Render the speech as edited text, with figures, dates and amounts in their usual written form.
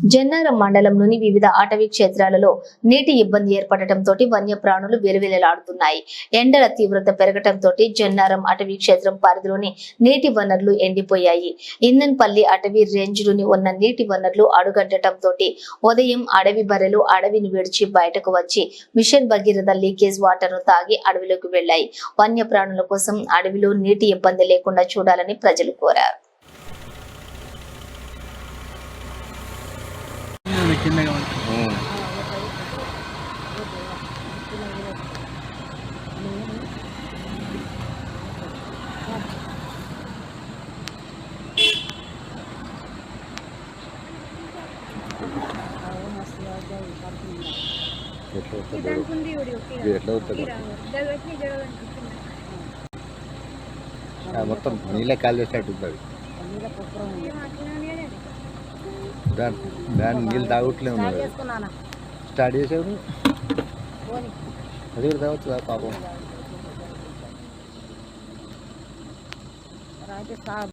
జన్నారం మండలంలోని వివిధ అటవీ క్షేత్రాలలో నీటి ఇబ్బంది ఏర్పడటంతో వన్యప్రాణులు వెలువెలలాడుతున్నాయి. ఎండల తీవ్రత పెరగటంతో జన్నారం అటవీ క్షేత్రం పరిధిలోని నీటి వనరులు ఎండిపోయాయి. ఇందన్పల్లి అటవీ రేంజ్లోని ఉన్న నీటి వనరులు అడుగంటటంతో ఉదయం అడవి బర్రెలు అడవిని విడిచి బయటకు వచ్చి మిషన్ భగీరథ లీకేజ్ వాటర్ ను తాగి అడవిలోకి వెళ్లాయి. వన్యప్రాణుల కోసం అడవిలో నీటి ఇబ్బంది లేకుండా చూడాలని ప్రజలు కోరారు. మొత్తం నీళ్ళ కాలు చేసినట్టు దాన్ని నీళ్ళు తాగట్లే ఉన్నది. స్టార్ట్ చేసాడు అది తాగొచ్చు కదా పాపం.